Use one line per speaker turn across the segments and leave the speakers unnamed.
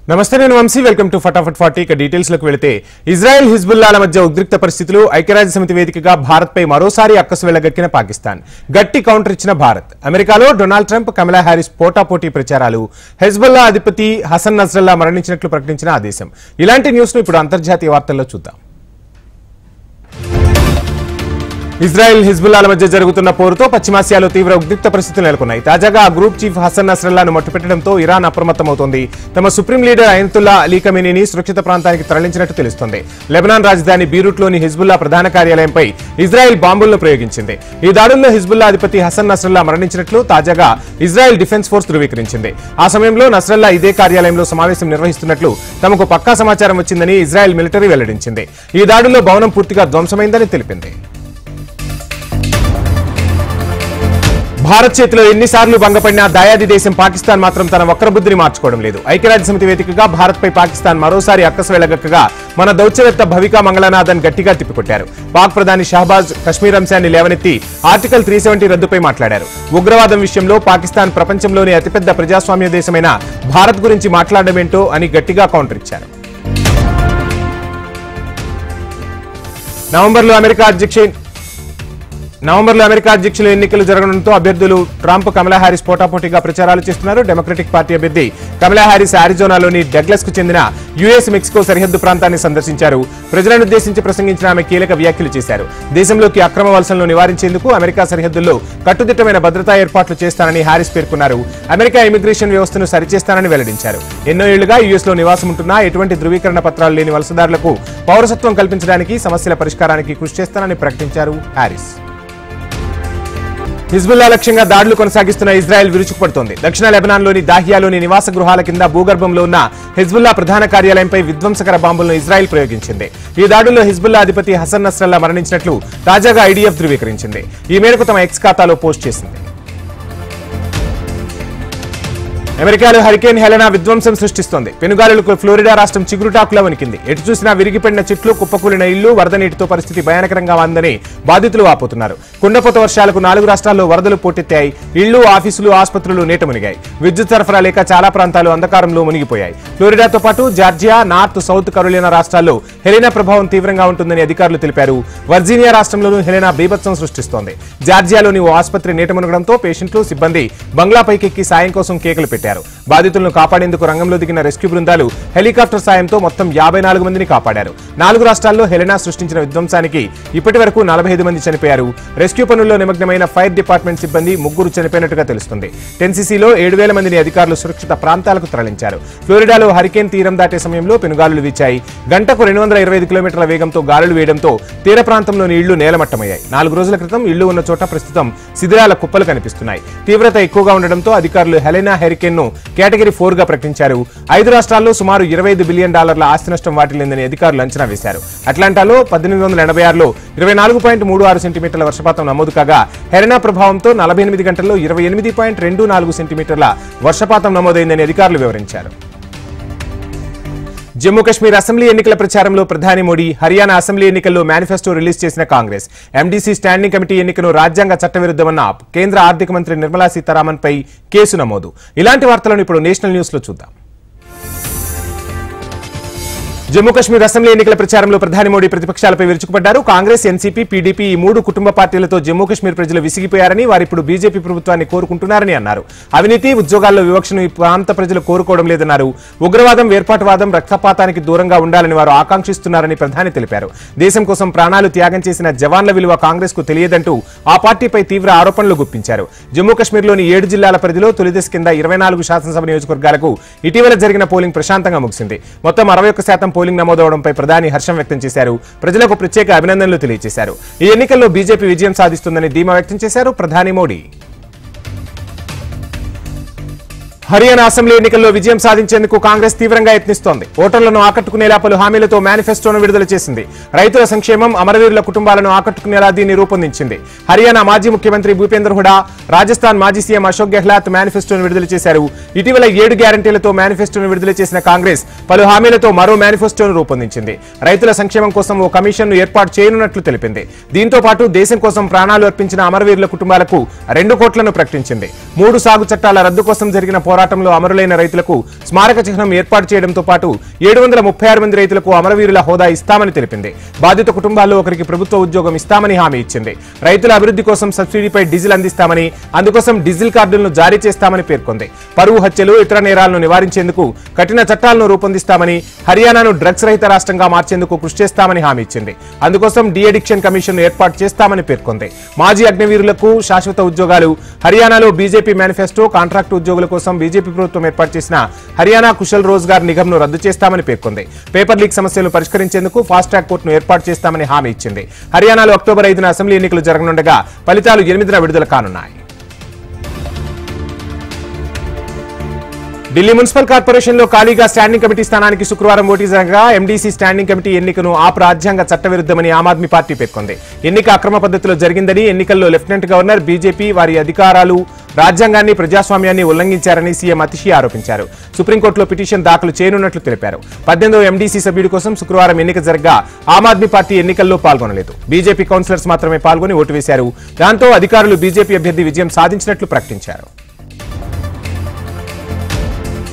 నమస్తే నేను Vamsi welcome to ఫటాఫట్ 40 ఇక డీటెయిల్స్ లోకి వెళితే ఇజ్రాయెల్ హిజ్బుల్లాల మధ్య ఉద్రిక్త పరిస్థితులు ఐక్యరాజ్య సమితి వేదికగా భారత్ పై మరోసారి అక్కసు వెళ్లగక్కిన పాకిస్తాన్ గట్టి కౌంటర్ ఇచ్చిన భారత్ అమెరికాలో డొనాల్డ్ ట్రంప్ కమలా హ్యారిస్ పోటాపోటీ ప్రచారాలు హిజ్బుల్లా అధిపతి హసన్ నస్రల్లా మరణించినట్లు ప్రకటించిన ఆదేశం ఇలాంటి న్యూస్ ను ఇప్పుడు అంతర్జాతీయ వార్తల్లో చూద్దాం ఇజ్రాయెల్ హిజ్బుల్లాల మధ్య జరుగుతున్న పోరుతో పశ్చిమాసియాలో తీవ్ర ఉద్రిక్త పరిస్థితులు నెలకొన్నాయి తాజాగా ఆ గ్రూప్ చీఫ్ హసన్ నస్రల్లాను మట్టుపెట్టడంతో ఇరాన్ అప్రమత్తమవుతోంది తమ సుప్రీం లీడర్ అయతుల్లా అలీ ఖమేనీని సురక్షిత ప్రాంతానికి తరలించినట్టు తెలుస్తోంది లెబనాన్ రాజధాని బీరూట్లోని హిజ్బుల్లా ప్రధాన కార్యాలయంపై ఇజ్రాయెల్ బాంబులను ప్రయోగించింది ఈ దాడుల్లో హిజ్బుల్లా అధిపతి హసన్ నస్రల్లా మరణించినట్లు తాజాగా ఇజ్రాయెల్ డిఫెన్స్ ఫోర్స్ ధృవీకరించింది ఆ సమయంలో నస్రల్లా ఇదే కార్యాలయంలో సమావేశం నిర్వహిస్తున్నట్లు తమకు పక్కా సమాచారం వచ్చిందని ఇజ్రాయెల్ మిలిటరీ వెల్లడించింది ఈ దాడుల్లో భవనం పూర్తిగా ధ్వంసమైందని తెలిపింది భారత్ చేతిలో ఎన్నిసార్లు భంగపడినా దాయాది దేశం పాకిస్తాన్ మాత్రం తన వక్రబుద్ధిని మార్చుకోవడం లేదు ఐక్యరాజ్య సమితి వేదికగా భారత్ పై పాకిస్తాన్ మరోసారి అక్కసు వెళ్లగక్కగా మన దౌత్యవేత్త భవికా మంగళనాథన్ గట్టిగా తిప్పికొట్టారు పాక్ ప్రధాని షహబాజ్ కశ్మీర్ అంశాన్ని లేవనెత్తి ఆర్టికల్ 370 రద్దుపై మాట్లాడారు ఉగ్రవాదం విషయంలో పాకిస్తాన్ ప్రపంచంలోని అతిపెద్ద ప్రజాస్వామ్య దేశమైన భారత్ గురించి మాట్లాడమేంటో అని గట్టిగా కౌంటర్ ఇచ్చారు నవంబర్లో అమెరికా అధ్యక్షుల ఎన్నికలు జరగడంతో అభ్యర్థులు ట్రంప్ కమలా హ్యారిస్ పోటాపోటీగా ప్రచారాలు చేస్తున్నారు డెమోక్రటిక్ పార్టీ అభ్యర్థి కమలా హ్యారిస్ అరిజోనాలోని డగ్లస్ కు చెందిన యుఎస్ మెక్సికో సరిహద్దు ప్రాంతాన్ని సందర్శించారు ప్రజలను ఉద్దేశించి ప్రసంగించిన ఆమె కీలక వ్యాఖ్యలు చేశారు దేశంలోకి అక్రమ వలసలను నివారించేందుకు అమెరికా సరిహద్దుల్లో కట్టుదిట్టమైన భద్రతా ఏర్పాట్లు చేస్తానని హ్యారిస్ పేర్కొన్నారు అమెరికా ఇమిగ్రేషన్ వ్యవస్థను సరిచేస్తానని వెల్లడించారు ఎన్నో ఏళ్లుగా యుఎస్ లో నివాసం ఉంటున్నా ఎటువంటి ధృవీకరణ పత్రాలు లేని వలసదారులకు పౌరసత్వం కల్పించడానికి సమస్యల పరిష్కారానికి కృషి చేస్తానని ప్రకటించారు హ్యారిస్ హిజ్బుల్లా లక్ష్యంగా దాడులు కొనసాగిస్తున్న ఇజ్రాయెల్ విరుచుకుపడుతోంది దక్షిణ లెబనాన్లోని దాహియాలోని నివాస గృహాల కింద భూగర్భంలో ఉన్న హిజ్బుల్లా ప్రధాన కార్యాలయంపై విధ్వంసకర బాంబులను ఇజ్రాయెల్ ప్రయోగించింది ఈ దాడుల్లో హిజ్బుల్లా అధిపతి హసన్ నస్రల్లా మరణించినట్లు తాజాగా ఐడీఎఫ్ ధృవీకరించింది ఈ మేరకు తమ ఎక్స్ ఖాతాలో పోస్ట్ చేసింది అమెరికాలో హరికేన్ హెలెనా విధ్వంసం సృష్టిస్తోంది పెనుగాలులకు ఫ్లోరిడా రాష్ట్రం చిగురుటాకులా వణికింది ఎటు చూసినా విరిగిపడిన చెట్లు కుప్పకూలిన ఇళ్లు వరద నీటితో పరిస్థితి భయానకరంగా ఉందని బాధితులు వాపోతున్నారు కుండపోత వర్షాలకు 4 రాష్ట్రాల్లో వరదలు పోటెత్తాయి ఇళ్లు ఆఫీసులు ఆసుపత్రులు నీట మునిగాయి విద్యుత్ సరఫరా లేక చాలా ప్రాంతాలు అంధకారంలో మునిగిపోయాయి ఫ్లోరిడాతో పాటు జార్జియా నార్త్ సౌత్ కరోలినా రాష్ట్రాల్లో హెలెనా ప్రభావం తీవ్రంగా ఉంటుందని అధికారులు తెలిపారు వర్జీనియా రాష్ట్రంలోనూ హెలెనా బీభత్సం సృష్టిస్తోంది జార్జియాలోని ఓ ఆసుపత్రి నీట మునగడంతో పేషెంట్లు సిబ్బంది బంగ్లా పైకెక్కి సాయం కోసం కేకలు పెట్టారు బాధితులను కాపాడేందుకు రంగంలో దిగిన రెస్క్యూ బృందాలు హెలికాప్టర్ సాయంతో మొత్తం 54 మందిని కాపాడారు 4 రాష్ట్రాల్లో హెలెనా సృష్టించిన విధ్వంసానికి ఇప్పటి వరకు 45 మంది చనిపోయారు రెస్క్యూ పనుల్లో నిమగ్నమైన ఫైర్ డిపార్ట్మెంట్ సిబ్బంది 3 చనిపోయినట్టుగా తెలుస్తుంది టెన్సీసీలో 7,000 మందిని అధికారులు సురక్షిత ప్రాంతాలకు తరలించారు ఫ్లోరిడాలో హరికేన్ తీరం దాటే సమయంలో పెనుగాలులు వీచాయి గంటకు 225 కిలోమీటర్ల వేగంతో గాలులు వేయడంతో తీర ప్రాంతంలోని ఇళ్లు నేలమట్టమయ్యాయి 4 రోజుల క్రితం ఇళ్లు ఉన్న చోట ప్రస్తుతం శిథిలాల కుప్పలు కనిపిస్తున్నాయి తీవ్రత ఎక్కువగా ఉండడంతో అధికారులు హెలెనా హరికేన్ కేటగిరీ 4 గా ప్రకటించారు 5 రాష్ట్రాల్లో సుమారు $25 బిలియన్ ఆస్తి నష్టం వాటిల్లిందని అధికారులు అంచనా వేశారు అట్లాంటాలో 1886లో 24.36 సెంటీమీటర్ల వర్షపాతం నమోదు కాగా హెలెనా ప్రభావంతో 48 గంటల్లో 28.24 సెంటీమీటర్ల వర్షపాతం నమోదైందని అధికారులు వివరించారు జమ్మూ కశ్మీర్ అసెంబ్లీ ఎన్నికల ప్రచారంలో ప్రధాని మోడీ హర్యానా అసెంబ్లీ ఎన్నికల్లో మేనిఫెస్టో రిలీజ్ చేసిన కాంగ్రెస్ ఎండీసీ స్టాండింగ్ కమిటీ ఎన్నికను రాజ్యాంగ చట్టవిరుద్ధమన్న కేంద్ర ఆర్థిక మంత్రి నిర్మలా సీతారామన్ పై కేసు నమోదు ఇలాంటి వార్తలను ఇప్పుడు నేషనల్ న్యూస్ లో చూద్దాం జమ్మూ కశ్మీర్ అసెంబ్లీ ఎన్నికల ప్రచారంలో ప్రధాని మోడీ ప్రతిపక్షాలపై విరుచుకుపడ్డారు కాంగ్రెస్ ఎన్సీపీ పీడీపీ ఈ 3 కుటుంబ పార్టీలతో జమ్మూ కశ్మీర్ ప్రజలు విసిగిపోయారని వారిప్పుడు బీజేపీ ప్రభుత్వాన్ని కోరుకుంటున్నారని అన్నారు అవినీతి ఉద్యోగాల్లో వివక్షను ఈ ప్రాంత ప్రజలు కోరుకోవడం లేదన్నారు ఉగ్రవాదం వేర్పాటువాదం రక్తపాతానికి దూరంగా ఉండాలని వారు ఆకాంక్షిస్తున్నారని ప్రధాని తెలిపారు దేశం కోసం ప్రాణాలు త్యాగం చేసిన జవాన్ల విలువ కాంగ్రెస్ కు తెలియదంటూ ఆ పార్టీపై తీవ్ర ఆరోపణలు గుప్పించారు జమ్మూ కశ్మీర్లోని 7 జిల్లాల పరిధిలో తొలిదశ కింద 24 శాసనసభ నియోజకవర్గాలకు ఇటీవల జరిగిన పోలింగ్ ప్రశాంతంగా ముగిసింది మొత్తం 61% పోలింగ్ నమోదవడంపై ప్రధాని హర్షం వ్యక్తం చేశారు ప్రజలకు ప్రత్యేక అభినందనలు తెలియజేశారు ఈ ఎన్నికల్లో బీజేపీ విజయం సాధిస్తుందని ధీమా వ్యక్తం చేశారు ప్రధాని మోడీ హర్యానా అసెంబ్లీ ఎన్నికల్లో విజయం సాధించేందుకు కాంగ్రెస్ తీవ్రంగా యత్నిస్తోంది ఓటర్లను ఆకట్టుకునేలా పలు హామీలతో మేనిఫెస్టోను విడుదల చేసింది రైతుల సంక్షేమం అమరవీరుల కుటుంబాలను ఆకట్టుకునేలా దీన్ని రూపొందించింది హర్యానా మాజీ ముఖ్యమంత్రి భూపేంద్ర హుడా రాజస్థాన్ మాజీ సీఎం అశోక్ గెహ్లాట్ మేనిఫెస్టోను విడుదల చేశారు ఇటీవల 7 గ్యారంటీలతో మేనిఫెస్టోను విడుదల చేసిన కాంగ్రెస్ పలు హామీలతో మరో మేనిఫెస్టోను రూపొందించింది రైతుల సంక్షేమం కోసం ఓ కమిషన్ను ఏర్పాటు చేయనున్నట్లు తెలిపింది దీంతో పాటు దేశం కోసం ప్రాణాలు అర్పించిన అమరవీరుల కుటుంబాలకు 2 కోట్లను ప్రకటించింది 3 సాగు చట్టాల రద్దు కోసం జరిగిన పోరాటంలో అమరులైన రైతులకు స్మారక చిహ్నం ఏర్పాటు చేయడంతో పాటు 736 మంది రైతులకు అమరవీరుల హోదా ఇస్తామని తెలిపింది. బాధిత కుటుంబాల్లో ఒకరికి ప్రభుత్వ ఉద్యోగం ఇస్తామని హామీ ఇచ్చింది. రైతుల అభివృద్ధి కోసం సబ్సిడీపై డీజిల్ అందిస్తామని, అందుకోసం డీజిల్ కార్డులను జారీ చేస్తామని పేర్కొంది. పరువు హత్యలు, ఇతర నేరాలను నివారించేందుకు కఠిన చట్టాలను రూపొందిస్తామని, హర్యానాను డ్రగ్స్ రహిత రాష్ట్రంగా మార్చేందుకు కృషి చేస్తామని హామీ ఇచ్చింది. అందుకోసం డి అడిక్షన్ కమిషన్ ఏర్పాటు చేస్తామని పేర్కొంది. మాజీ అగ్నివీరులకు శాశ్వత ఉద్యోగాలు, హర్యానాలో బీజేపీ మేనిఫెస్టో, కాంట్రాక్టు ఉద్యోగుల కోసం బీజేపీ ప్రభుత్వం ఏర్పాటు చేసిన హర్యానా కుశల్ రోజ్గార్ నిగమ్ను రద్దు చేస్తామని పేర్కొంది. పేపర్ లీక్ సమస్యలను పరిష్కరించేందుకు ఫాస్ట్ ట్రాక్ కోర్టును ఏర్పాటు చేస్తామని హామీ ఇచ్చింది. హర్యానాలో అక్టోబర్ 5న అసెంబ్లీ ఎన్నికలు జరగనుండగా ఫలితాలు 8న విడుదల కానున్నాయి. ఢిల్లీ మున్సిపల్ కార్పొరేషన్ లో ఖాళీగా స్టాండింగ్ కమిటీ స్థానానికి శుక్రవారం ఓటు జరగగా ఎండీసీ స్టాండింగ్ కమిటీ ఎన్నికను ఆప్ రాజ్యాంగ చట్టవిరుద్ధమని ఆమ్ ఆద్మీ పార్టీ పేర్కొంది. ఎన్నిక అక్రమ పద్ధతిలో జరిగిందని, ఎన్నికల్లో లెఫ్టినెంట్ గవర్నర్, బీజేపీ వారి అధికారాలు రాజ్యాంగాన్ని, ప్రజాస్వామ్యాన్ని ఉల్లంఘించారని సీఎం అతిషి ఆరోపించారు. సుప్రీంకోర్టులో పిటిషన్ దాఖలు చేయనున్నట్లు తెలిపారు. 18వ ఎండీసీ సభ్యుడి కోసం శుక్రవారం ఎన్నిక జరగగా ఆమ్ ఆద్మీ పార్టీ ఎన్నికల్లో పాల్గొనలేదు. బీజేపీ కౌన్సిలర్స్ మాత్రమే పాల్గొని ఓటు వేశారు. దాంతో అధికారులు బీజేపీ అభ్యర్థి విజయం సాధించినట్లు ప్రకటించారు.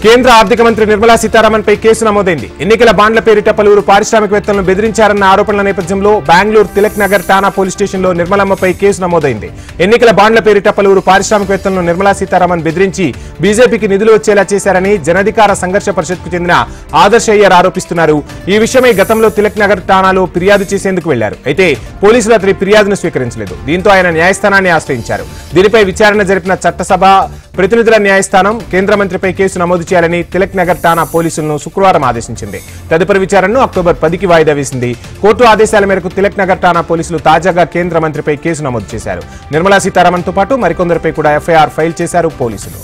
కేంద్ర ఆర్థిక మంత్రి నిర్మలా సీతారామన్ పై కేసు నమోదైంది. ఎన్నికల బాండ్ల పేరిట పలువురు పారిశ్రామికవేత్తలను బెదిరించారన్న ఆరోపణల నేపథ్యంలో బెంగళూరు తిలక్ నగర్ ఠాణా పోలీస్ స్టేషన్లో నిర్మలమ్మపై కేసు నమోదైంది. ఎన్నికల బాండ్ల పేరిట పలువురు పారిశ్రామికవేత్తలను నిర్మలా సీతారామన్ బెదిరించి బీజేపీకి నిధులు వచ్చేలా చేశారని జనాధికార సంఘర్ష పరిషత్కు చెందిన ఆదర్శ్ అయ్యర్ ఆరోపిస్తున్నారు. ఈ విషయమై గతంలో తిలక్ నగర్ ఠాణాలో ఫిర్యాదు చేసేందుకు వెళ్లారు. అయితే పోలీసులు అతని ఫిర్యాదును స్వీకరించలేదు. దీంతో ఆయన న్యాయస్థానాన్ని ఆశ్రయించారు. దీనిపై విచారణ జరిపిన చట్టసభ ప్రతినిధుల న్యాయస్థానం కేంద్ర మంత్రిపై కేసు నమోదు చేయాలని తిలక్ నగర్ ఠాణా పోలీసులను శుక్రవారం ఆదేశించింది. తదుపరి విచారణను అక్టోబర్ 10కి వాయిదా వేసింది. కోర్టు ఆదేశాల మేరకు తిలక్ నగర్ ఠాణా పోలీసులు తాజాగా కేంద్ర మంత్రిపై కేసు నమోదు చేశారు. నిర్మలా సీతారామన్ తో పాటు మరికొందరిపై కూడా ఎఫ్ఐఆర్ ఫైల్ చేశారు పోలీసులు.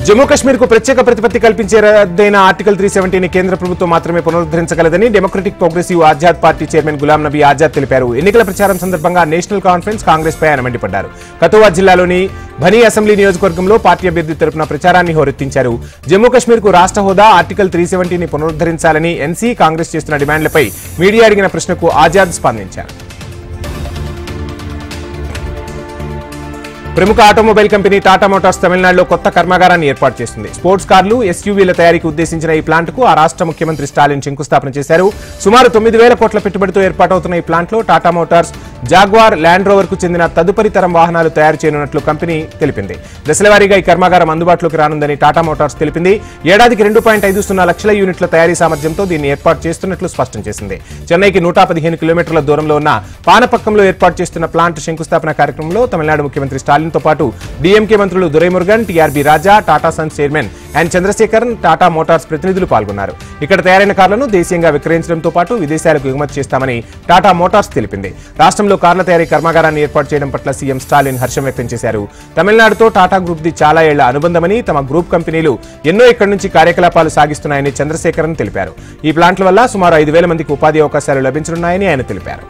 జమ్మూ కశ్మీర్ కు ప్రత్యేక ప్రతిపత్తి కల్పించే రద్దయిన ఆర్టికల్ 370ని కేంద్ర ప్రభుత్వం మాత్రమే పునరుద్ధరించగలదని డెమోక్రటిక్ ప్రోగ్రెసివ్ ఆజాద్ పార్టీ చైర్మన్ గులాం నబీ ఆజాద్ తెలిపారు. ఎన్నికల ప్రచారం సందర్భంగా నేషనల్ కాన్ఫరెన్స్ కాంగ్రెస్ పై ఆయన మండిపడ్డారు. కథువా జిల్లాలోని భనీ అసెంబ్లీ నియోజకవర్గంలో పార్టీ అభ్యర్థి తరపున ప్రచారాన్ని హోరెత్తించారు. జమ్మూ కశ్మీర్ కు రాష్ట్ర హోదా, ఆర్టికల్ 370ని పునరుద్ధరించాలని ఎన్సీ, కాంగ్రెస్ చేస్తున్న డిమాండ్లపై మీడియా అడిగిన ప్రశ్నకు ఆజాద్ స్పందించారు. ప్రముఖ ఆటోమొబైల్ కంపెనీ టాటా మోటార్స్ తమిళనాడులో కొత్త కర్మాగారాన్ని ఏర్పాటు చేస్తుంది. స్పోర్ట్స్ కార్లు, ఎస్యూవీల తయారీకి ఉద్దేశించిన ఈ ప్లాంట్కు ఆ రాష్ట్ర ముఖ్యమంత్రి స్టాలిన్ శంకుస్థాపన చేశారు. సుమారు 9,000 కోట్ల పెట్టుబడితో ఏర్పాటవుతున్న ఈ ప్లాంట్లో Tata Motors, jaguar, land rover కు చెందిన తదుపరి తరం వాహనాలు తయారు చేయనున్నట్లు కంపెనీ తెలిపింది. దశలవారీగా ఈ కర్మాగారం అందుబాటులోకి రానుందని టాటా మోటార్స్ తెలిపింది. ఏడాదికి 2.50 లక్షల యూనిట్ల తయారీ సామర్థ్యంతో దీన్ని ఏర్పాటు చేస్తున్నట్లు స్పష్టం చేసింది. చెన్నైకి 115 కిలోమీటర్ల దూరంలో ఉన్న పానపక్కంలో ఏర్పాటు చేస్తున్న ప్లాంట్ శంకుస్థాపన కార్యక్రమంలో తమిళనాడు ముఖ్యమంత్రి స్టాలిన్ తో పాటు డీఎంకే మంత్రులు దురైమురుగన్, టీఆర్బీ రాజా, టాటా సన్స్ చైర్మన్ ఎన్ చంద్రశేఖరన్, టాటా మోటార్స్ ప్రతినిధులు పాల్గొన్నారు. ఇక్కడ తయారైన కార్లను దేశీయంగా విక్రయించడంతో పాటు విదేశాలకు ఎగుమతి చేస్తామని టాటా మోటార్స్ తెలిపింది. రాష్ట్రంలో కార్ల తయారీ కర్మాగారాన్ని ఏర్పాటు చేయడం పట్ల సీఎం స్టాలిన్ హర్షం వ్యక్తం చేశారు. తమిళనాడుతో టాటా గ్రూప్ ది చాలా ఏళ్ల అనుబంధమని, తమ గ్రూప్ కంపెనీలు ఎన్నో ఇక్కడి నుంచి కార్యకలాపాలు సాగిస్తున్నాయని చంద్రశేఖరన్ తెలిపారు. ఈ ప్లాంట్ల వల్ల సుమారు 5,000 మందికి ఉపాధి అవకాశాలు లభించనున్నాయని ఆయన తెలిపారు.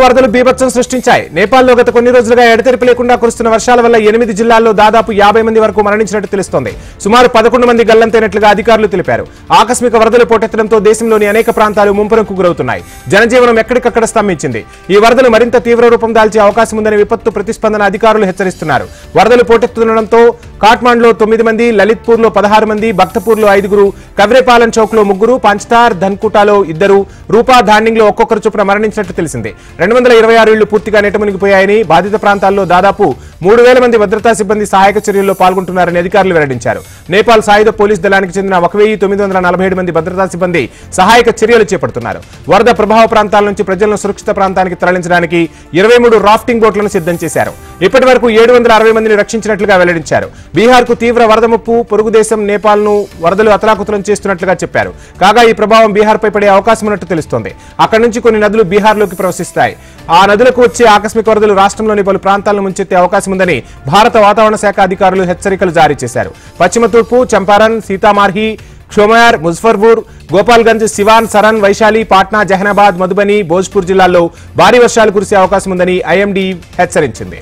వరదలు బీభత్సం సృష్టించాయి. నేపాల్లో గత కొన్ని రోజులుగా ఎడతెరిపి లేకుండా కురుస్తున్న వర్షాల వల్ల 8 జిల్లాల్లో దాదాపు 50 మంది వరకు మరణించినట్టు తెలుస్తోంది. సుమారు 11 మంది గల్లంతైనట్లుగా అధికారులు తెలిపారు. ఆకస్మిక వరదలు పోటెత్తడంతో దేశంలోని అనేక ప్రాంతాలు ముంపునకు గురవుతున్నాయి. జనజీవనం ఎక్కడికక్కడ స్తంభించింది. ఈ వరదలు మరింత తీవ్ర రూపం దాల్చే అవకాశం ఉందని విపత్తు ప్రతిస్పందన అధికారులు హెచ్చరిస్తున్నారు. వరదలు పోటెత్తుండటంతో కాట్మాండ్లో 9 మంది, లలిత్పూర్లో 16 మంది, భక్తపూర్లో 5, కవ్రేపాలెం చౌక్లో 3, పంచ్తార్, ధన్కుటాలో 2, రూపా ధాన్యంలో ఒక్కొక్కరు చొప్పున మరణించినట్టు తెలిసింది. 226 ఇళ్లు పూర్తిగా నెట్టమునిగిపోయాయని, బాధిత ప్రాంతాల్లో దాదాపు 3,000 మంది భద్రతా సిబ్బంది సహాయక చర్యల్లో పాల్గొంటున్నారని అధికారులు వెల్లడించారు. నేపాల్ సాయుధ పోలీస్ దళానికి చెందిన 1,947 మంది భద్రతా సిబ్బంది సహాయక చర్యలు చేపడుతున్నారు. వరద ప్రభావ ప్రాంతాల నుంచి ప్రజలను సురక్షిత ప్రాంతానికి తరలించడానికి 23 రాఫ్టింగ్ బోట్లను సిద్ధం చేశారు. ఇప్పటి వరకు 760 మందిని రక్షించినట్లుగా వెల్లడించారు. బీహార్ కు తీవ్ర వరద ముప్పు, పొరుగు దేశం నేపాల్ ను వరదలు అతలాకుతలం చేస్తున్నట్లుగా చెప్పారు. కాగా ఈ ప్రభావం బీహార్ పై పడే అవకాశం ఉన్నట్టు తెలుస్తోంది. అక్కడి నుంచి కొన్ని నదులు బీహార్ లోకి ప్రవహిస్తాయి. ఆ నదులకు వచ్చే ఆకస్మిక వరదలు రాష్ట్రంలోని పలు ప్రాంతాలను ముంచెత్తే అవకాశం ఉందని భారత వాతావరణ శాఖ అధికారులు హెచ్చరికలు జారీ చేశారు. పశ్చిమ తూర్పు, చంపారన్, సీతామార్హి, క్షోమయార్, ముజఫర్పూర్, గోపాల్గంజ్, సివాన్, సరన్, వైశాలి, పాట్నా, జహనాబాద్, మధుబని, భోజ్పూర్ జిల్లాల్లో భారీ వర్షాలు కురిసే అవకాశం ఉందని ఐఎండీ హెచ్చరించింది.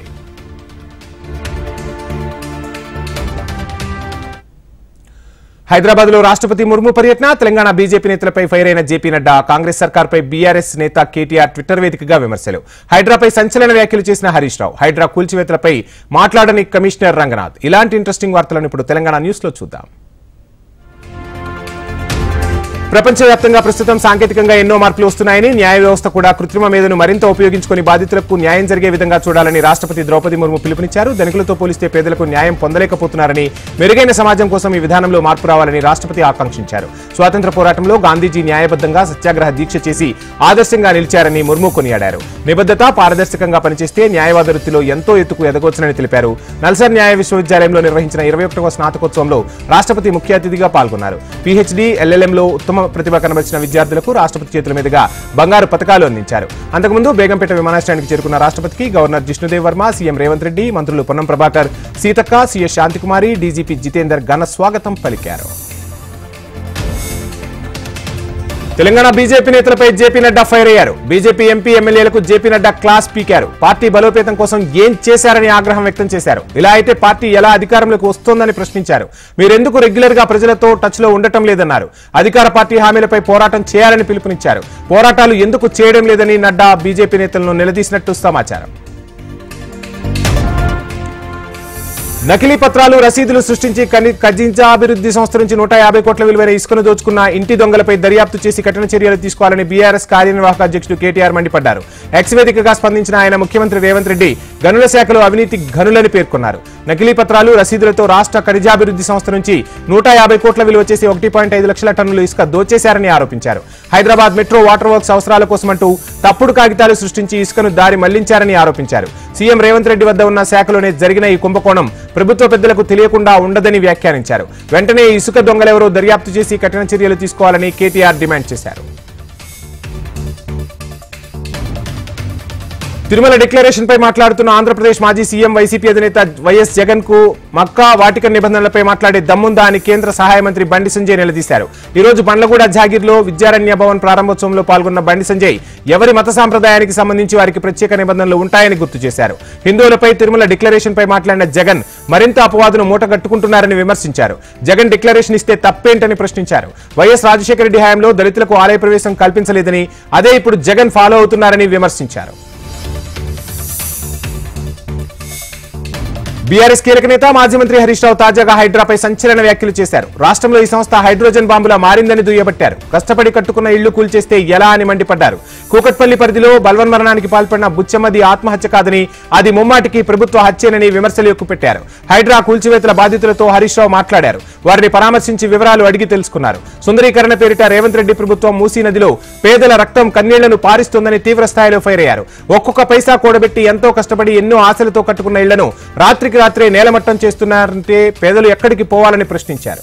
హైదరాబాద్ లో రాష్ట్రపతి ముర్ము పర్యటన, తెలంగాణ బీజేపీ నేతలపై ఫైర్ అయిన జేపీ నడ్డా, కాంగ్రెస్ సర్కార్పై బీఆర్ఎస్ నేత కేటీఆర్ ట్విట్టర్ వేదికగా విమర్శలు. హైడ్రాపై సంచలన వ్యాఖ్యలు చేసిన హరీష్ రావు, హైడ్రా కూల్చివేతలపై మాట్లాడని కమిషనర్ రంగనాథ్. ఇలాంటి ఇంట్రెస్టింగ్ వార్తలను ఇప్పుడు తెలంగాణ న్యూస్ లో చూద్దాం. ప్రపంచవ్యాప్తంగా ప్రస్తుతం సాంకేతికంగా ఎన్నో మార్పులు వస్తున్నాయని, న్యాయ వ్యవస్థ కూడా కృత్రిమ మేధను మరింత ఉపయోగించుకుని బాధితులకు న్యాయం జరిగే విధంగా చూడాలని రాష్ట్రపతి ద్రౌపది ముర్ము పిలుపునిచ్చారు. ధనికులతో పోలిస్తే పేదలకు న్యాయం పొందలేకపోతున్నారని, మెరుగైన సమాజం కోసం ఈ విధానంలో మార్పు రావాలని రాష్ట్రపతి ఆకాంక్షించారు. స్వాతంత్ర్య పోరాటంలో గాంధీజీ న్యాయబద్ధంగా సత్యాగ్రహ దీక్ష చేసి ఆదర్శంగా నిలిచారని ముర్ము కొనియాడారు. నిబద్ధత, పారదర్శకంగా పనిచేస్తే న్యాయవాద వృత్తిలో ఎంతో ఎత్తుకు ఎదగొచ్చని తెలిపారు. నల్సార్ న్యాయ విశ్వవిద్యాలయంలో నిర్వహించిన 21వ స్నాతకోత్సవంలో రాష్ట్రపతి ముఖ్య అతిథిగా పాల్గొన్నారు. పీహెచ్డీ, ఎల్ఎల్ఎంలో ఉత్తమ ప్రతిభ కనబరిచిన విద్యార్థులకు రాష్ట్రపతి చేతుల మీదుగా బంగారు పతకాలు అందించారు. అంతకుముందు బేగంపేట విమానాశ్రయానికి చేరుకున్న రాష్ట్రపతికి గవర్నర్ జిష్ణుదేవ్ వర్మ, సీఎం రేవంత్ రెడ్డి, మంత్రులు పొన్నం ప్రభాకర్, సీతక్క, సీఎస్ శాంతికుమారి, డీజీపీ జితేందర్ ఘన స్వాగతం పలికారు. తెలంగాణ బీజేపీ నేతలపై జేపీ నడ్డా ఫైర్ అయ్యారు. బీజేపీ ఎంపీ, ఎమ్మెల్యేలకు జేపీ నడ్డా క్లాస్ పీకారు. పార్టీ బలోపేతం కోసం ఏం చేశారని ఆగ్రహం వ్యక్తం చేశారు. ఇలా అయితే పార్టీ ఎలా అధికారంలోకి వస్తోందని ప్రశ్నించారు. మీరెందుకు రెగ్యులర్ గా ప్రజలతో టచ్ లో ఉండటం లేదన్నారు. అధికార పార్టీ హామీలపై పోరాటం చేయాలని పిలుపునిచ్చారు. పోరాటాలు ఎందుకు చేయడం లేదని నడ్డా బీజేపీ నేతలను నిలదీసినట్టు సమాచారం. నకిలీ పత్రాలు, రసీదులు సృష్టించి ఖజీంజా అభివృద్ధి సంస్థ నుంచి 150 కోట్ల విలువైన ఇసుకను దోచుకున్న ఇంటి దొంగలపై దర్యాప్తు చేసి కఠిన చర్యలు తీసుకోవాలని బీఆర్ఎస్ కార్యనిర్వాహక అధ్యక్షుడు కేటీఆర్ మండిపడ్డారు. ఎక్స్ వేదికగా స్పందించిన ఆయన ముఖ్యమంత్రి రేవంత్ రెడ్డి గనుల శాఖలో అవినీతి గనులని పేర్కొన్నారు. నకిలీ పత్రాలు, రసీదులతో రాష్ట్ర ఖనిజాభివృద్ధి సంస్థ నుంచి 150 కోట్ల విలువ చేసి 1.5 లక్షల టన్నులు ఇసుక దోచేశారని ఆరోపించారు. హైదరాబాద్ మెట్రో వాటర్ వర్క్స్ అవసరాల కోసమంటూ తప్పుడు కాగితాలు సృష్టించి ఇసుకను దారి మళ్లించారని ఆరోపించారు. సీఎం రేవంత్ రెడ్డి వద్ద ఉన్న శాఖలోనే జరిగిన ఈ కుంభకోణం ప్రభుత్వ పెద్దలకు తెలియకుండా ఉండదని వ్యాఖ్యానించారు. వెంటనే ఇసుక దొంగలెవరో దర్యాప్తు చేసి కఠిన చర్యలు తీసుకోవాలని కేటీఆర్ డిమాండ్ చేశారు. తిరుమల డిక్లరేషన్ పై మాట్లాడుతున్న ఆంధ్రప్రదేశ్ మాజీ సీఎం, వైసీపీ అధినేత వైఎస్ జగన్ కు మక్కా, వాటికన్ నిబంధనలపై మాట్లాడే దమ్ముందా అని కేంద్ర సహాయ మంత్రి బండి సంజయ్ నిలదీశారు. ఈ రోజు బండ్లగూడ జాగీర్లో విద్యారణ్య భవన్ ప్రారంభోత్సవంలో పాల్గొన్న బండి సంజయ్ ఎవరి మత సాంప్రదాయానికి సంబంధించి వారికి ప్రత్యేక నిబంధనలు ఉంటాయని గుర్తు చేశారు. హిందువులపై తిరుమల డిక్లరేషన్ పై మాట్లాడిన జగన్ మరింత అపవాదును మూటగట్టుకుంటున్నారని విమర్శించారు. జగన్ డిక్లరేషన్ ఇస్తే తప్పేంటని ప్రశ్నించారు. వైఎస్ రాజశేఖర రెడ్డి హయాంలో దళితులకు ఆలయ ప్రవేశం కల్పించలేదని, అదే ఇప్పుడు జగన్ ఫాలో అవుతున్నారని విమర్శించారు. బీఆర్ఎస్ కీలక నేత, మాజీ మంత్రి హరీష్ రావు తాజాగా హైడ్రాపై సంచలన వ్యాఖ్యలు చేశారు. రాష్ట్రంలో ఈ సంస్థ హైడ్రోజన్ బాంబులా మారిందని దుయ్యబట్టారు. కష్టపడి కట్టుకున్న ఇళ్లు కూల్చేస్తే ఎలా అని మండిపడ్డారు. కూకట్పల్లి పరిధిలో బల్వన్మరణానికి పాల్పడిన బుచ్చమ్మది ఆత్మహత్య కాదని, అది ముమ్మాటికి ప్రభుత్వ హత్యేనని విమర్శలు ఎక్కుపెట్టారు. హైడ్రా కూల్చివేతల బాధితులతో హరీష్ రావు మాట్లాడారు. వారిని పరామర్శించి వివరాలు అడిగి తెలుసుకున్నారు. సుందరీకరణ పేరిట రేవంత్ రెడ్డి ప్రభుత్వం మూసీ నదిలో పేదల రక్తం, కన్నీళ్లను పారిస్తోందని తీవ్ర స్థాయిలో ఫైర్ అయ్యారు. ఒక్కొక్క పైసా కూడబెట్టి ఎంతో కష్టపడి ఎన్నో ఆశలతో కట్టుకున్న ఇళ్లను రాత్రికి రాత్రే నేలమట్టం చేస్తున్నారంటే పేదలు ఎక్కడికి పోవాలని ప్రశ్నించారు.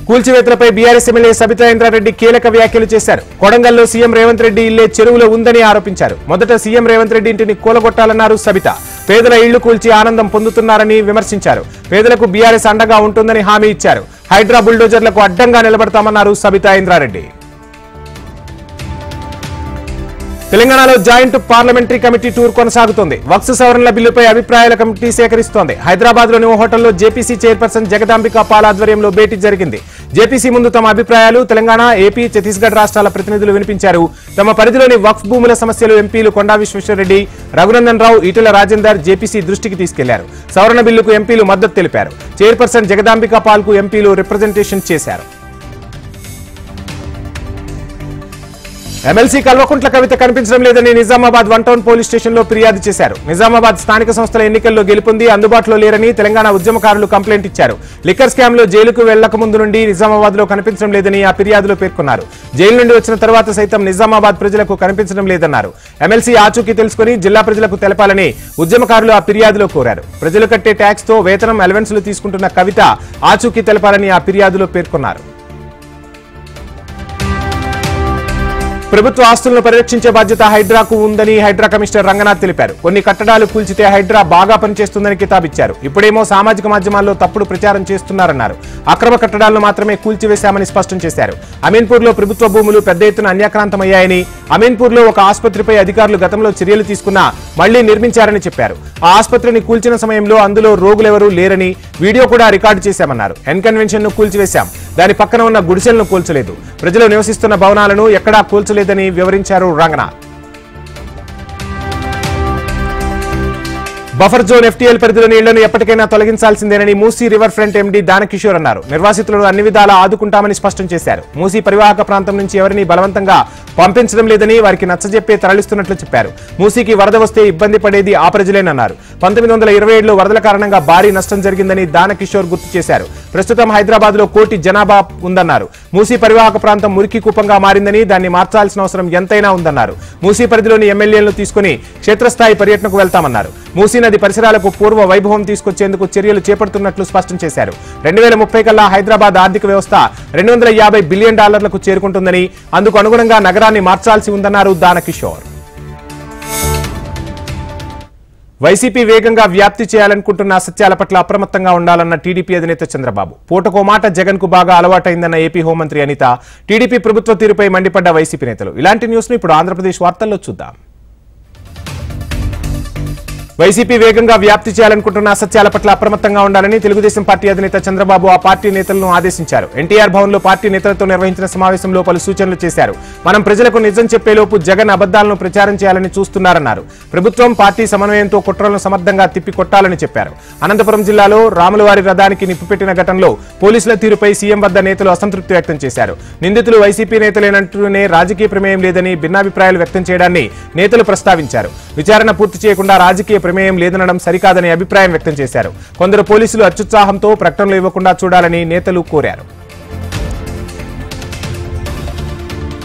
కూల్చివేతలపై బీఆర్ఎస్ ఎమ్మెల్యే సబితా ఇంద్రారెడ్డి కీలక వ్యాఖ్యలు చేశారు. కొడంగల్లో సీఎం రేవంత్ రెడ్డి ఇల్లే చెరువులో ఉందని ఆరోపించారు. మొదట సీఎం రేవంత్ రెడ్డి ఇంటిని కూలగొట్టాలన్నారు సబిత. పేదల ఇళ్లు కూల్చి ఆనందం పొందుతున్నారని విమర్శించారు. పేదలకు బీఆర్ఎస్ అండగా ఉంటుందని హామీ ఇచ్చారు. హైడ్రా బుల్డోజర్లకు అడ్డంగా నిలబడతామన్నారు సబితా ఇంద్రారెడ్డి. తెలంగాణలో జాయింట్ పార్లమెంటరీ కమిటీ టూర్ కొనసాగుతోంది. వక్స్ సవరణల బిల్లుపై అభిప్రాయాల కమిటీ సేకరిస్తోంది. హైదరాబాద్ లోని ఓ హోటల్లో జేపీసీ చైర్పర్సన్ జగదాంబిక పాల్ ఆధ్వర్యంలో భేటీ జరిగింది. జేపీసీ ముందు తమ అభిప్రాయాలు తెలంగాణ, ఏపీ, ఛత్తీస్గఢ్ రాష్ట్రాల ప్రతినిధులు వినిపించారు. తమ పరిధిలోని వక్ఫ్ భూముల సమస్యలు ఎంపీలు కొండా విశ్వేశ్వరరెడ్డి, రఘునందన్ రావు, ఈటెల రాజేందర్ జేపీసీ దృష్టికి తీసుకెళ్లారు. సవరణ బిల్లుకు ఎంపీలు మద్దతు తెలిపారు. చైర్పర్సన్ జగదాంబిక పాల్ కు ఎంపీలు రిప్రజెంటేషన్ చేశారు. ఎమ్మెల్సీ కల్వకుంట్ల కవిత కనిపించడం లేదని నిజామాబాద్ 1 టౌన్ పోలీస్ స్టేషన్లో ఫిర్యాదు చేశారు. నిజామాబాద్ స్థానిక సంస్థల ఎన్నికల్లో గెలుపొంది అందుబాటులో లేరని తెలంగాణ ఉద్యమకారులు కంప్లైంట్ ఇచ్చారు. లిక్కర్ స్కామ్ లో జైలుకు వెళ్లక ముందు నుండి నిజామాబాద్ లో కనిపించడం లేదని ఆ ఫిర్యాదులో పేర్కొన్నారు. జైలు నుండి వచ్చిన తర్వాత సైతం నిజామాబాద్ ప్రజలకు కనిపించడం లేదన్నారు. ఎమ్మెల్సీ ఆచూకీ తెలుసుకుని జిల్లా ప్రజలకు తెలపాలని ఉద్యమకారులు ఆ ఫిర్యాదులో కోరారు. ప్రజలు కట్టే ట్యాక్స్ తో వేతనం, అలవెన్స్లు తీసుకుంటున్న కవిత ఆచూకీ తెలపాలని ఆ ఫిర్యాదులో పేర్కొన్నారు. ప్రభుత్వ ఆస్తులను పరిరక్షించే బాధ్యత హైడ్రాకు ఉందని హైడ్రా కమిషనర్ రంగనాథ్ తెలిపారు. కొన్ని కట్టడాలు కూల్చితే హైడ్రా బాగా పనిచేస్తుందని కితాబిచ్చారు. ఇప్పుడేమో సామాజిక మాధ్యమాల్లో తప్పుడు ప్రచారం చేస్తున్నారన్నారు. అక్రమ కట్టడాలను మాత్రమే కూల్చివేశామని స్పష్టం చేశారు. అమీన్పూర్లో ప్రభుత్వ భూములు పెద్ద ఎత్తున అన్యాక్రాంతమయ్యాయని, అమీన్పూర్లో ఒక ఆసుపత్రిపై అధికారులు గతంలో చర్యలు తీసుకున్నా మళ్లీ నిర్మించారని చెప్పారు. ఆ ఆసుపత్రిని కూల్చిన సమయంలో అందులో రోగులెవరూ లేరని వీడియో కూడా రికార్డు చేశామన్నారు. ఎన్కన్వెన్షన్ ను కూల్చివేశాం, దాని పక్కన ఉన్న గుడిసెలను కూల్చలేదు, ప్రజలు నివసిస్తున్న భవనాలను ఎక్కడా కూల్చలేదని వివరించారు రంగనాథ్. బఫర్ జోన్ ఎఫ్టీఎల్ పరిధిలోని ఇళ్లను ఎప్పటికైనా తొలగించాల్సిందేనని Musi river front MD Danakishore అన్నారు. నిర్వాసితులను అన్ని విధాలా ఆదుకుంటామని స్పష్టం చేశారు. మూసీ పరివాహక ప్రాంతం నుంచి ఎవరిని బలవంతంగా పంపించడం లేదని, వారికి నచ్చజెప్పే తరలిస్తున్నట్లు చెప్పారు. మూసీకి వరద వస్తే ఇబ్బంది పడేది ఆ ప్రజలేనన్నారు. 1927లో వరదల కారణంగా భారీ నష్టం జరిగిందని దానకిషోర్ గుర్తు చేశారు. ప్రస్తుతం హైదరాబాద్ లో 1 కోటి జనాభా ఉందన్నారు. మూసీ పరివాహక ప్రాంతం మురికి కూపంగా మారిందని, దాన్ని మార్చాల్సిన అవసరం ఎంతైనా ఉందన్నారు. మూసీ పరిధిలోని ఎమ్మెల్యేలను తీసుకుని క్షేత్రస్థాయి పర్యటనకు వెళ్తామన్నారు. మూసీ నది పరిసరాలకు పూర్వ వైభవం తీసుకొచ్చేందుకు చర్యలు చేపడుతున్నట్లు స్పష్టం చేశారు. 2030 కల్లా హైదరాబాద్ ఆర్థిక వ్యవస్థ $250 బిలియన్ చేరుకుంటుందని, అందుకు అనుగుణంగా నగరాన్ని మార్చాల్సి ఉందన్నారు దానకిషోర్. వైసీపీ వేగంగా వ్యాప్తి చేయాలనుకుంటున్న అసత్యాల పట్ల అప్రమత్తంగా ఉండాలన్న టీడీపీ అధినేత చంద్రబాబు. పూటకో మాట జగన్ కు బాగా అలవాటైందన్న ఏపీ హోంమంత్రి అనిత. టీడీపీ ప్రభుత్వ తీరుపై మండిపడ్డ వైసీపీ నేతలు. ఇలాంటి న్యూస్ ను ఇప్పుడు ఆంధ్రప్రదేశ్ వార్తల్లో చూద్దాం. వైసీపీ వేగంగా వ్యాప్తి చేయాలనుకుంటున్న అసత్యాల పట్ల అప్రమత్తంగా ఉండాలని తెలుగుదేశం పార్టీ అధినేత చంద్రబాబు ఆ పార్టీ నేతలను ఆదేశించారు. ఎన్టీఆర్ భవన్ లో పార్టీ నేతలతో నిర్వహించిన సమావేశంలో పలు సూచనలు చేశారు. మనం ప్రజలకు నిజం చెప్పేలోపు జగన్ అబద్దాలను ప్రచారం చేయాలని చూస్తున్నారన్నారు. ప్రభుత్వం పార్టీ సమన్వయంతో కుట్రలను సమర్థంగా తిప్పికొట్టాలని చెప్పారు. అనంతపురం జిల్లాలో రాములవారి రథానికి నిప్పుపెట్టిన ఘటనలో పోలీసుల తీరుపై సీఎం వద్ద నేతలు అసంతృప్తి వ్యక్తం చేశారు. నిందితులు వైసీపీ నేతలేనంటూనే రాజకీయ ప్రమేయం లేదని భిన్నాభిప్రాయాలు వ్యక్తం చేయడాన్ని నేతలు ప్రస్తావించారు. విచారణ పూర్తి చేయకుండా రాజకీయ ప్రమేయం లేదనడం సరికాదని అభిప్రాయం వ్యక్తం చేశారు. కొందరు పోలీసులు అత్యుత్సాహంతో ప్రకటనలు ఇవ్వకుండా చూడాలని నేతలు కోరారు.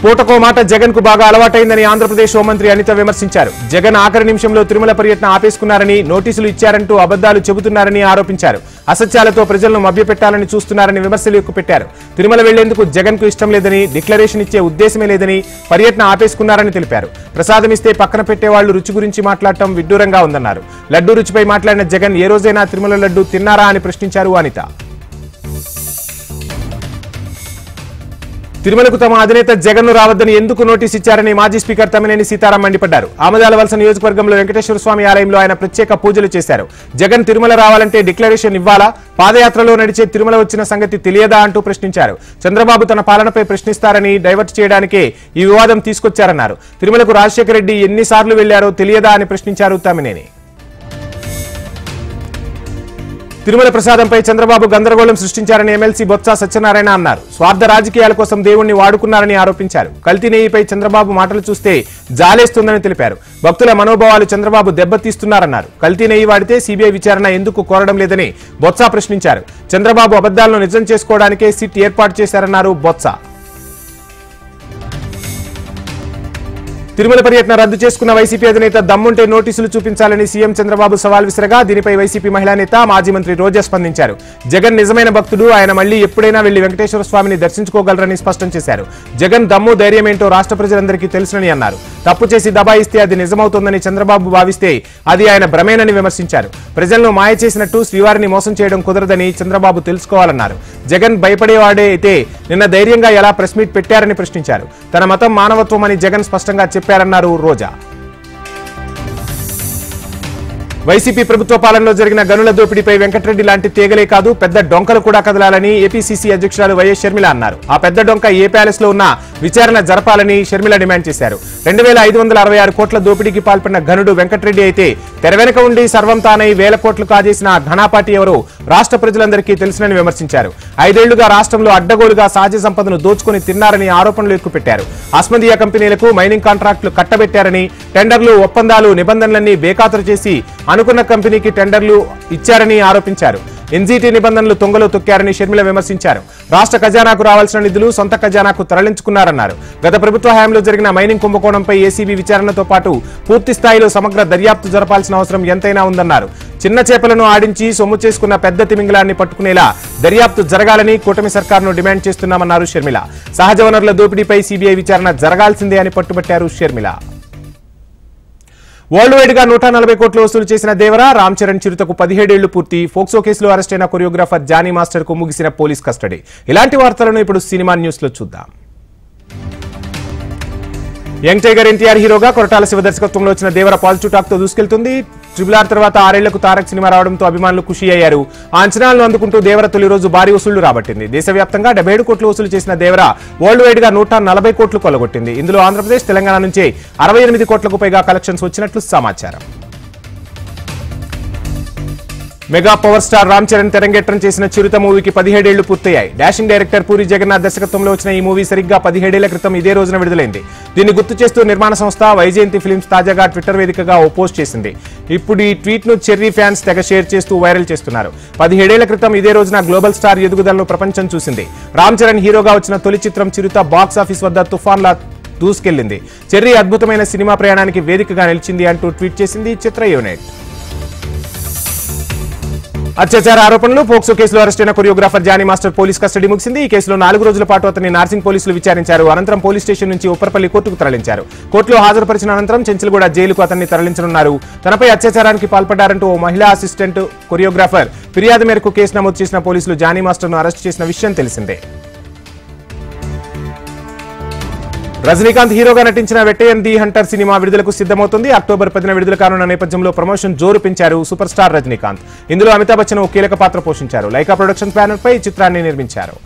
పూటకో మాట జగన్ కు బాగా అలవాటైందని ఆంధ్రప్రదేశ్ హోంమంత్రి అనిత విమర్శించారు. జగన్ ఆఖరి నిమిషంలో తిరుమల పర్యటన ఆపేసుకున్నారని, నోటీసులు ఇచ్చారంటూ అబద్దాలు చెబుతున్నారని ఆరోపించారు. అసత్యాలతో ప్రజలను మభ్యపెట్టాలని చూస్తున్నారని విమర్శలు ఎక్కుపెట్టారు. తిరుమల వెళ్లేందుకు జగన్ కు ఇష్టం లేదని, డిక్లరేషన్ ఇచ్చే ఉద్దేశమే లేదని, పర్యటన ఆపేసుకున్నారని తెలిపారు. ప్రసాదం ఇస్తే పక్కన పెట్టేవాళ్లు రుచి గురించి మాట్లాడటం విడ్డూరంగా ఉందన్నారు. లడ్డూ రుచిపై మాట్లాడిన జగన్ ఏ రోజైనా తిరుమల లడ్డూ తిన్నారా అని ప్రశ్నించారు అనిత. తిరుమలకు తమ అధినేత జగన్ ను రావద్దని ఎందుకు నోటీస్ ఇచ్చారని మాజీ స్పీకర్ తమ్మినేని సీతారాం మండిపడ్డారు. ఆమదాల వలస నియోజకవర్గంలో వెంకటేశ్వర స్వామి ఆలయంలో ఆయన ప్రత్యేక పూజలు చేశారు. జగన్ తిరుమల రావాలంటే డిక్లరేషన్ ఇవ్వాలా, పాదయాత్రలో నడిచే తిరుమల వచ్చిన సంగతి తెలియదా అంటూ ప్రశ్నించారు. చంద్రబాబు తన పాలనపై ప్రశ్నిస్తారని డైవర్ట్ చేయడానికే ఈ వివాదం తీసుకొచ్చారన్నారు. తిరుమలకు రాజశేఖర రెడ్డి ఎన్నిసార్లు వెళ్లారో తెలియదా అని ప్రశ్నించారు తమ్మినేని. తిరుమల ప్రసాదంపై చంద్రబాబు గందరగోళం సృష్టించారని ఎమ్మెల్సీ బొత్స సత్యనారాయణ అన్నారు. స్వార్థ రాజకీయాల కోసం దేవుణ్ణి వాడుకున్నారని ఆరోపించారు. కల్తీ నెయ్యిపై చంద్రబాబు మాటలు చూస్తే జాలేస్తుందని తెలిపారు. భక్తుల మనోభావాలు చంద్రబాబు దెబ్బతీస్తున్నారన్నారు. కల్తీ నెయ్యి వాడితే సీబీఐ విచారణ ఎందుకు కోరడం లేదని బొత్స ప్రశ్నించారు. చంద్రబాబు అబద్దాలను నిజం చేసుకోవడానికే సిట్ ఏర్పాటు చేశారన్నారు బొత్స. తిరుమల పర్యటన రద్దు చేసుకున్న వైసీపీ అధినేత దమ్ముంటే నోటీసులు చూపించాలని సీఎం చంద్రబాబు సవాల్ విసరగా దీనిపై వైసీపీ మహిళా నేత మాజీ మంత్రి రోజా స్పందించారు. జగన్ నిజమైన భక్తుడు, ఆయన మళ్లీ ఎప్పుడైనా వెళ్లి వెంకటేశ్వర స్వామిని దర్శించుకోగలరని స్పష్టం చేశారు. జగన్ దమ్ము ధైర్యమేంటో రాష్ట్ర ప్రజలందరికీ తెలుసునని అన్నారు. తప్పు చేసి దబాయిస్తే అది నిజమవుతోందని చంద్రబాబు భావిస్తే అది ఆయన భ్రమేనని విమర్శించారు. ప్రజలను మాయ చేసినట్టు శ్రీవారిని మోసం చేయడం కుదరదని చంద్రబాబు తెలుసుకోవాలన్నారు. జగన్ భయపడేవాడే అయితే నిన్న ధైర్యంగా ఎలా ప్రెస్ మీట్ పెట్టారని ప్రశ్నించారు. తన మతం మానవత్వం అని జగన్ స్పష్టంగా చెప్పారన్నారు రోజా. వైసీపీ ప్రభుత్వ పాలనలో జరిగిన గనుల దోపిడీపై వెంకటరెడ్డి లాంటి తీగలే కాదు పెద్ద డొంకలు కూడా కదలాలని ఏపీసీసీ అధ్యక్షురాలు వైఎస్ షర్మిల అన్నారు. ఆ పెద్ద డొంక ఏ ప్యాలెస్ లో ఉన్న విచారణ జరపాలని షర్మిల డిమాండ్ చేశారు. 2566 కోట్ల దోపిడీకి పాల్పడిన ఘనుడు వెంకటరెడ్డి అయితే తెర వెనుక ఉండి సర్వం తానై వేల కోట్లు కాజేసిన ఘనాపాటి ఎవరో రాష్ట్ర ప్రజలందరికీ తెలుసునని విమర్శించారు. 5 ఏళ్లుగా రాష్ట్రంలో అడ్డగోలుగా సహజ సంపదను దోచుకుని తిన్నారని ఆరోపణలు ఎక్కుపెట్టారు. ఆస్మదియా కంపెనీలకు మైనింగ్ కాంట్రాక్టులు కట్టబెట్టారని, టెండర్లు, ఒప్పందాలు, నిబంధనలన్నీ బేఖాతరు చేసి అనుకున్న కంపెనీకి టెండర్లు ఇచ్చారని ఆరోపించారు. ఎన్జీటీ నిబంధనలు తొంగలో తొక్కారని షర్మిల విమర్శించారు. రాష్ట్ర ఖజానాకు రావాల్సిన నిధులు సొంత ఖజానాకు తరలించుకున్నారన్నారు. గత ప్రభుత్వ హయాంలో జరిగిన మైనింగ్ కుంభకోణంపై ఏసీబీ విచారణతో పాటు పూర్తి స్థాయిలో సమగ్ర దర్యాప్తు జరపాల్సిన అవసరం ఎంతైనా ఉందన్నారు. చిన్న చేపలను ఆడించి సొమ్ము చేసుకున్న పెద్ద తిమింగలాన్ని పట్టుకునేలా దర్యాప్తు జరగాలని కూటమి సర్కారును డిమాండ్ చేస్తున్నామన్నారు షర్మిల. సహజ వనరుల దోపిడీపై సీబీఐ విచారణ జరగాల్సిందే అని పట్టుబట్టారు షర్మిల. వరల్డ్ వైడ్ గా 140 కోట్లు వసూలు చేసిన దేవరా, రామ్ చరణ్ చిరుతకు 17 ఏళ్లు పూర్తి. ఫోక్సో కేసులో అరెస్ట్ అయిన కొరియోగ్రాఫర్ జానీ మాస్టర్ కు ముగిసిన పోలీస్ కస్టడీ. ఇలాంటి వార్తలను ఇప్పుడు సినిమా న్యూస్ లో చూద్దాం. యంగ్ టైగర్ ఎన్టీఆర్ హీరోగా కొరటాల శివ దర్శకత్వంలో వచ్చిన దేవర పాజిటివ్ టాక్ తో దూసుకెళ్తుంది. RRR తర్వాత 6 ఏళ్లకు తారక్ సినిమా రావడంతో అభిమానులు ఖుషి అయ్యారు. ఆ అంచనాలను అందుకుంటూ దేవర తొలి రోజు భారీ వసూళ్లు రాబట్టింది. దేశవ్యాప్తంగా 77 కోట్లు వసూలు చేసిన దేవర వరల్డ్ వైడ్ గా 140 కోట్లు కొల్లగొట్టింది. ఇందులో ఆంధ్రప్రదేశ్, తెలంగాణ నుంచే 68 కోట్లకు పైగా కలెక్షన్స్ వచ్చినట్లు సమాచారం. Mega power star Ram Charan తెరంగేట్రం చేసిన చిరుత మూవీకి 17 ఏళ్లు పూర్తయ్యాయి. డాషింగ్ డైరెక్టర్ పూరి జగన్నాథ్ దర్శకత్వంలో వచ్చిన ఈ మూవీ సరిగ్గా 17 ఏళ్ల క్రితం ఇదే రోజున విడుదలైంది. దీన్ని గుర్తు చేస్తూ నిర్మాణ సంస్థ వైజయంతి ఫిల్మ్స్ తాజాగా ట్విట్టర్ వేదికగా ఓ పోస్ట్ చేసింది. ఇప్పుడు ఈ ట్వీట్ ను చెర్రీ ఫ్యాన్స్ తెగ షేర్ చేస్తూ వైరల్ చేస్తున్నారు. 17 ఏళ్ల క్రితం ఇదే రోజున గ్లోబల్ స్టార్ ఎదుగుదలను ప్రపంచం చూసింది. రామ్ చరణ్ హీరోగా వచ్చిన తొలి చిత్రం చిరుత బాక్స్ ఆఫీస్ వద్ద తుఫాన్లా దూసుకెళ్లింది. చెర్రీ అద్భుతమైన సినిమా ప్రయాణానికి వేదికగా నిలిచింది అంటూ ట్వీట్ చేసింది చిత్ర యూనిట్. అత్యాచార ఆరోపణలు పోక్సో కేసులో అరెస్టైన choreographer Jani master police custody ముగిసింది. ఈ కేసులో 4 రోజుల పాటు అతన్ని నార్సింగ్ పోలీసులు విచారించారు. అనంతరం పోలీస్ స్టేషన్ నుంచి ఉప్పర్పల్లి కోర్టుకు తరలించారు. కోర్టులో హాజరుపరిచిన అనంతరం చెంచల్గూడ జైలుకు అతన్ని తరలించనున్నారు. తనపై అత్యాచారానికి పాల్పడ్డారంటూ ఓ మహిళా అసిస్టెంట్ కొరియోగ్రాఫర్ ఫిర్యాదు మేరకు కేసు నమోదు చేసిన పోలీసులు జానీ మాస్టర్ను అరెస్ట్ చేసిన విషయం తెలిసిందే. రజనీకాంత్ హీరోగా నటించిన వెట్టయన్ ది హంటర్ సినిమా విడుదలకు సిద్ధమవుతుంది. అక్టోబర్ 10న విడుదల కానున్న నేపథ్యంలో ప్రమోషన్ జోరు పెంచారు సూపర్ స్టార్ రజనీకాంత్. ఇందులో అమితాబ్ బచ్చన్ ఓ కీలక పాత్ర పోషించారు. లైకా ప్రొడక్షన్స్ బ్యానర్ పై చిత్రాన్ని నిర్మించారు.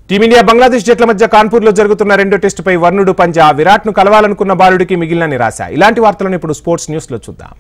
టీమిండియా బంగ్లాదేశ్ జట్ల మధ్య కాన్పూర్ లో జరుగుతున్న రెండో టెస్టుపై వర్ణుడు పంజా. విరాట్ ను కలవాలనుకున్న బాలుడికి మిగిలిన నిరాశ. ఇలాంటి వార్తలను ఇప్పుడు స్పోర్ట్స్ న్యూస్ లో చూద్దాం.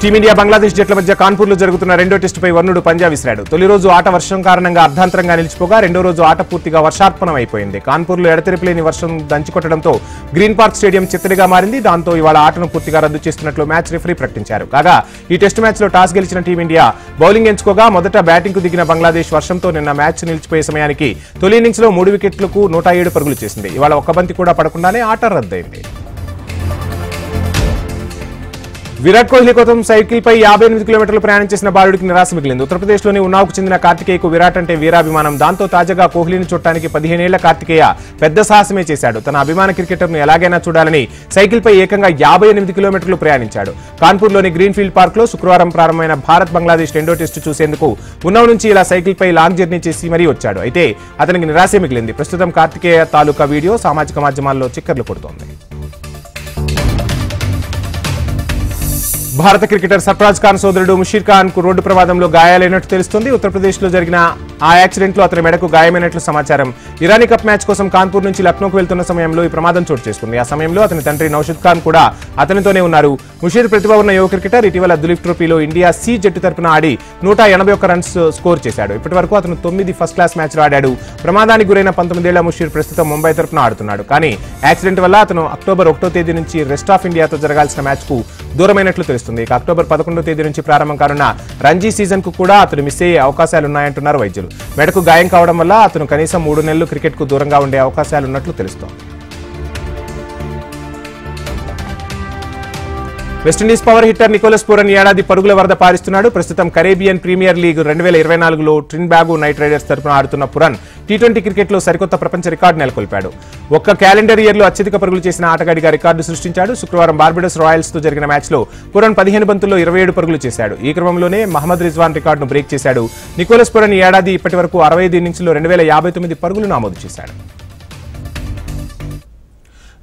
టీమిండియా బంగ్లాదేశ్ జట్ల మధ్య కాన్పూర్ లో జరుగుతున్న రెండో టెస్టుపై వర్ణుడు పంజా విసిరాడు. తొలి రోజు ఆట వర్షం కారణంగా అర్ధాంతరంగా నిలిచిపోగా రెండో రోజు ఆట పూర్తిగా వర్షార్పణం అయిపోయింది. కాన్పూర్ లో ఎడతెరిపిలేని వర్షం దంచికొట్టడంతో గ్రీన్ పార్క్ స్టేడియం చిత్తడిగా మారింది. దాంతో ఇవాళ ఆటను పూర్తిగా రద్దు చేస్తున్నట్లు మ్యాచ్ రిఫరీ ప్రకటించారు. కాగా ఈ టెస్టు మ్యాచ్ లో టాస్ గెలిచిన టీమిండియా బౌలింగ్ ఎంచుకోగా మొదట బ్యాటింగ్ కు దిగిన బంగ్లాదేశ్ వర్షంతో నిన్న మ్యాచ్ నిలిచిపోయే సమయానికి తొలి ఇన్నింగ్స్ లో 3 వికెట్లకు 107 పరుగులు చేసింది. ఇవాళ ఒక్క బంతి కూడా పడకుండానే ఆట రద్దయింది. విరాట్ కోహ్లీ కోసం సైకిల్ పై 58 కిలోమీటర్లు ప్రయాణం చేసిన బాలుడికి నిరాశ మిగిలింది. ఉత్తరప్రదేశ్లోని ఉన్నావుకు చెందిన కార్తికేయకు విరాట్ అంటే వీరాభిమానం. దాంతో తాజాగా కోహ్లీని చూడటానికి 15 ఏళ్ల కార్తికేయ పెద్ద సాహసమే చేశాడు. తన అభిమాన క్రికెటర్ను ఎలాగైనా చూడాలని సైకిల్ పై ఏకంగా 58 కిలోమీటర్లు ప్రయాణించాడు. కాన్పూర్లోని గ్రీన్ఫీల్డ్ పార్క్ లో శుక్రవారం ప్రారంభమైన భారత్ బంగ్లాదేశ్ రెండో టెస్టు చూసేందుకు ఉన్నావు నుంచి ఇలా సైకిల్ పై లాంగ్ జర్నీ చేసి మరీ వచ్చాడు. అయితే అతనికి నిరాశే మిగిలింది. ప్రస్తుతం కార్తికేయ తాలూకా వీడియో సామాజిక మాధ్యమాల్లో చిక్కర్లు కొడుతోంది. భారత క్రికెటర్ సర్ఫరాజ్ ఖాన్ సోదరుడు ముషీర్ ఖాన్ కు రోడ్డు ప్రమాదంలో గాయాలైనట్టు తెలుస్తోంది. ఉత్తరప్రదేశ్ లో జరిగిన ఆ యాక్సిడెంట్ లో అతని మెడకు గాయమైనట్లు సమాచారం. ఇరానీ కప్ మ్యాచ్ కోసం కాన్పూర్ నుంచి లక్నోకు వెళ్తున్న సమయంలో ఈ ప్రమాదం చోటు చేసుకుంది. ఆ సమయంలో అతని తండ్రి నౌషద్ ఖాన్ కూడా అతనితోనే ఉన్నారు. ముషీర్ ప్రతిభ ఉన్న యువ క్రికెటర్. ఇటీవల దులీప్ ట్రోఫీలో ఇండియా సి జట్టు తరపున ఆడి 181 రన్స్ స్కోర్ చేశాడు. ఇప్పటి వరకు అతను 9 ఫస్ట్ క్లాస్ మ్యాచ్లు ఆడాడు. ప్రమాదానికి గురైన 19 ఏళ్ల ముషీర్ ప్రస్తుతం ముంబై తరపున ఆడుతున్నాడు. కానీ యాక్సిడెంట్ వల్ల అతను అక్టోబర్ 1వ తేదీ నుంచి రెస్ట్ ఆఫ్ ఇండియాతో జరగాల్సిన మ్యాచ్ కు దూరమైనట్లు తెలుస్తుంది. ఇక అక్టోబర్ 11వ తేదీ నుంచి ప్రారంభం కానున్న రంజీ సీజన్ కు కూడా అతను మిస్ అయ్యే అవకాశాలున్నాయంటున్నారు వైద్యులు. మెడకు గాయం కావడం వల్ల అతను కనీసం 3 నెలలు క్రికెట్ కు దూరంగా ఉండే అవకాశాలున్నట్లు తెలుస్తోంది. West Indies power hitter Nicholas Pooran ఏడాది పరుగుల వరద పారిస్తున్నాడు. ప్రస్తుతం కరేబియన్ ప్రీమియర్ లీగ్ 2024లో ట్రిన్బాగో నైట్ రైడర్స్ తరపున ఆడుతున్న పురన్ టీ20 క్రికెట్ లో సరికొత్త ప్రపంచ రికార్డు నెలకొల్పాడు. ఒక్క క్యాలెండర్ ఇయర్ లో అత్యధిక పరుగులు చేసిన ఆటగాడిగా రికార్డు సృష్టించాడు. శుక్రవారం బార్బడోస్ రాయల్స్ తో జరిగిన మ్యాచ్ లో పురన్ 15 బంతుల్లో 27 పరుగులు చేశాడు. ఈ క్రమంలోనే మహమ్మద్ రిజ్వాన్ రికార్డును బ్రేక్ చేశాడు. నికోలస్ పూరన్ ఈ ఏడాది ఇప్పటి వరకు 65 ఇన్నింగ్స్ లో 2059 పరుగులు నమోదు చేశాడు.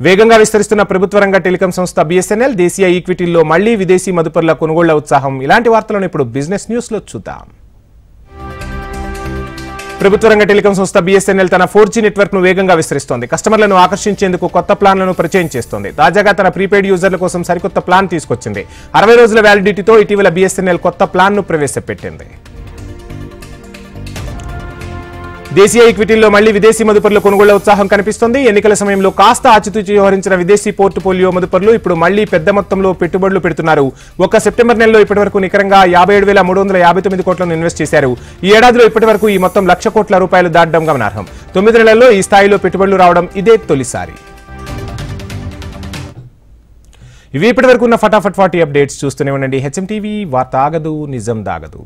వేగంగా విస్తరిస్తున్న ప్రభుత్వ రంగ టెలికాం సంస్థ BSNL దేశీయ ఈక్విటీల్లో మళ్లీ విదేశీ మదుపర్ల కొనుగోళ్ల ఉత్సాహం. ఇలాంటి వార్తలను ఇప్పుడు బిజినెస్ న్యూస్ లో చూద్దాం. ప్రభుత్వ రంగ టెలికాం సంస్థ BSNL తన 4G నెట్వర్క్ ను వేగంగా విస్తరిస్తోంది. కస్టమర్లను ఆకర్షించేందుకు కొత్త ప్లాన్లను పరిచయం చేస్తోంది. తాజాగా తన ప్రీపెయిడ్ యూజర్ల కోసం సరికొత్త ప్లాన్ తీసుకొచ్చింది. 60 రోజుల వ్యాలిడిటీతో ఇటీవల BSNL కొత్త ప్లాన్ ను ప్రవేశపెట్టింది. దేశీయ ఈక్విటీల్లో మళ్లీ విదేశీ మదుపర్ల కొనుగోళ్ల ఉత్సాహం కనిపిస్తోంది. ఎన్నికల సమయంలో కాస్త ఆచితూచి వ్యవహరించిన విదేశీ పోర్ట్ఫోలియో మదుపర్లు ఇప్పుడు మళ్లీ పెద్ద మొత్తంలో పెట్టుబడులు పెడుతున్నారు. ఒక్క సెప్టెంబర్ నెలలో ఇప్పటివరకు నికరంగా 57,359 కోట్లను ఇన్వెస్ట్ చేశారు. ఈ ఏడాదిలో ఇప్పటివరకు ఈ మొత్తం 1,00,000 కోట్ల రూపాయలు దాటడం గమనార్హం. 9 నెలల్లో ఈ స్థాయిలో పెట్టుబడులు రావడం ఇదే తొలిసారి. ఇవి ఇప్పటివరకు ఉన్న ఫటాఫట్ 40 అప్డేట్స్. చూస్తూనే ఉండండి హెచ్ఎం టీవీ. వార్త ఆగదు, నిజం దాగదు.